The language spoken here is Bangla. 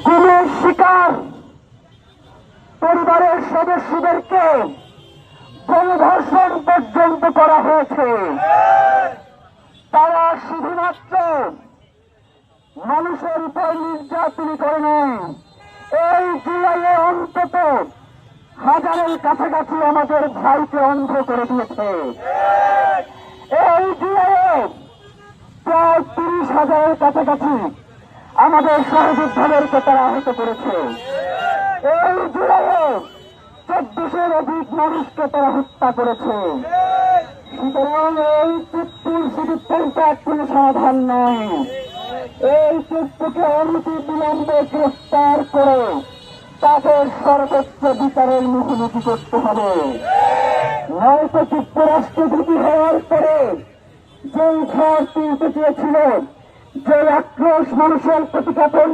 গুমের শিকার পরিবারের সদস্যদেরকে গণধর্ষণ পর্যন্ত করা হয়েছে। তারা শুধুমাত্র মানুষের উপর নির্যাতন করে নয়, এই জুলাইয়ে অন্তত হাজারের কাছাকাছি আমাদের ভাইকে অন্ধ করে দিয়েছে। এই জুলাইয়ে প্রায় 30,000-এর কাছাকাছি আমাদের সহযোদ্ধাদেরকে তারা আহত করেছে। এই জুলাইয়ে 1400-এর অধিক মানুষকে তারা হত্যা করেছে। সুতরাং এই চুক্তির শুধু পঞ্চায়েত কোনো সমাধান নয়, এই চুক্তিকে অনতি বিলম্বে গ্রেফতার করে তাদের সর্বোচ্চ বিচারের মুখোমুখি করতে হবে। নয়তো যুক্তরাষ্ট্রপতি হওয়ার পরে যে ঝড় তুলতে চেয়েছিল, যে আক্রোশ মানুষের প্রতিজ্ঞাপন